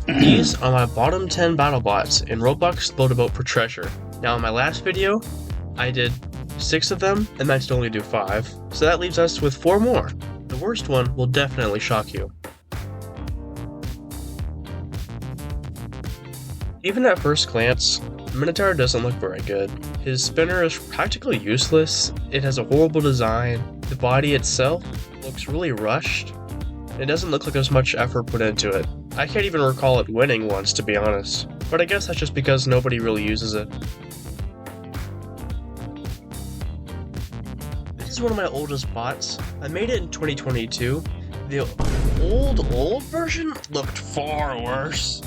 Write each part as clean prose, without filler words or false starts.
These are my bottom 10 Battlebots in Roblox Build a Boat for Treasure. Now in my last video, I did 6 of them, and I still only do 5, so that leaves us with 4 more. The worst one will definitely shock you. Even at first glance, Minotaur doesn't look very good. His spinner is practically useless, it has a horrible design, the body itself looks really rushed, it doesn't look like there's much effort put into it. I can't even recall it winning once, to be honest, but I guess that's just because nobody really uses it. This is one of my oldest bots. I made it in 2022. The old version looked far worse.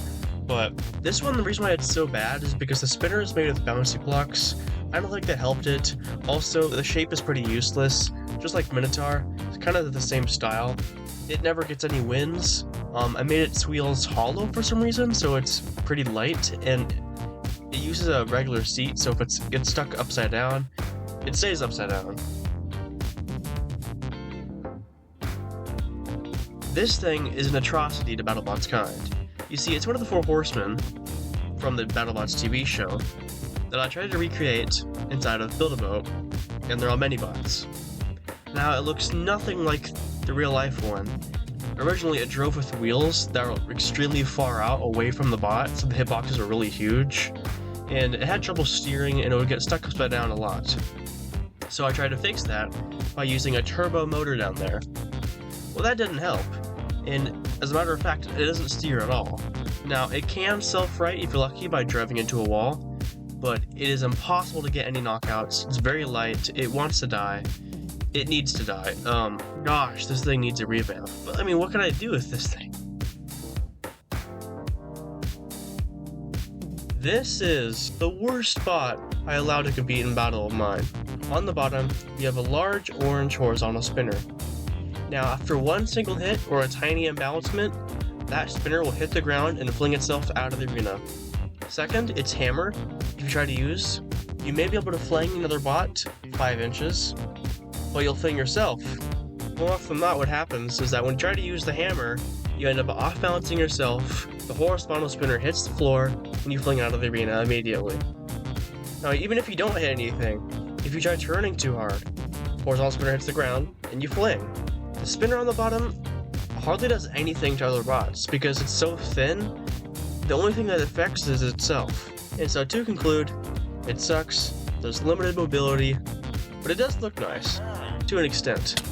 But this one, the reason why it's so bad is because the spinner is made with bouncy blocks. I don't think that helped it. Also, the shape is pretty useless. Just like Minotaur, it's kind of the same style. It never gets any wins. I made its wheels hollow for some reason, so it's pretty light, and it uses a regular seat, so if it gets stuck upside down, it stays upside down. This thing is an atrocity to Battlebots kind. You see, it's one of the 4 horsemen from the Battlebots TV show that I tried to recreate inside of Build-A-Boat, and they're all mini-bots. Now, it looks nothing like the real-life one. Originally, it drove with wheels that were extremely far out away from the bot, so the hitboxes were really huge, and it had trouble steering, and it would get stuck upside down a lot. So I tried to fix that by using a turbo motor down there. Well, that didn't help. And as a matter of fact, it doesn't steer at all. Now, it can self-right if you're lucky by driving into a wall, but it is impossible to get any knockouts. It's very light, it wants to die. It needs to die. Gosh, this thing needs a revamp. But I mean, what can I do with this thing? This is the worst bot I allowed to compete in Battle of Mine. On the bottom, you have a large orange horizontal spinner. Now, after one single hit or a tiny imbalancement, that spinner will hit the ground and fling itself out of the arena. Second, its hammer, if you try to use, you may be able to fling another bot 5 inches, but you'll fling yourself. More often than not, what happens is that when you try to use the hammer, you end up off-balancing yourself, the horizontal spinner hits the floor, and you fling out of the arena immediately. Now, even if you don't hit anything, if you try turning too hard, the horizontal spinner hits the ground, and you fling. The spinner on the bottom hardly does anything to other bots because it's so thin, the only thing that it affects is itself. And so to conclude, it sucks, there's limited mobility, but it does look nice, to an extent.